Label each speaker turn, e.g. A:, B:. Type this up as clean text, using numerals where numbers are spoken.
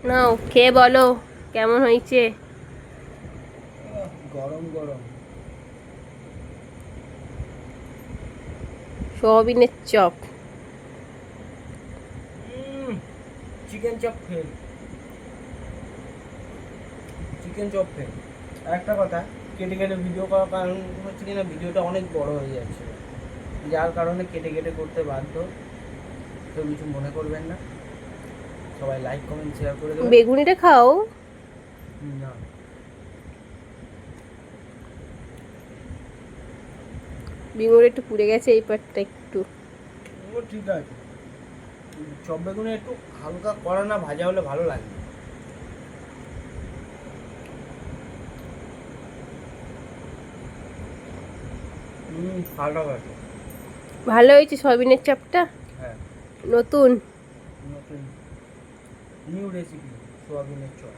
A: নাও খেয়ে বলো কেমন হয়েছে।
B: গরম গরম
A: সোয়াবিনের chop.
B: Chicken chop fail, chicken chop fail. একটা কথা, কেটে কেটে ভিডিও করার কারণ হচ্ছে কিনা ভিডিওটা অনেক বড় হয়ে যাচ্ছে, যার কারণে কেটে কেটে করতে বাধ্য। কেউ কিছু মনে করবেন না, সবাই লাইক কমেন্ট শেয়ার করে দেবেন।
A: বেগুনিটা খাও।
B: না,
A: বেগুনিটা একটু পুড়ে গেছে এই পাটটা একটু।
B: ও ঠিক আছে, চপ বেগুনে একটু হালকা কড়া না ভাজা হলে ভালো লাগে। ভালো আছে।
A: ভালো হয়েছে সয়াবিনের চপটা।
B: হ্যাঁ,
A: নতুন।
B: নতুন নিউ রেসিপি সোয়াবিনের চপ।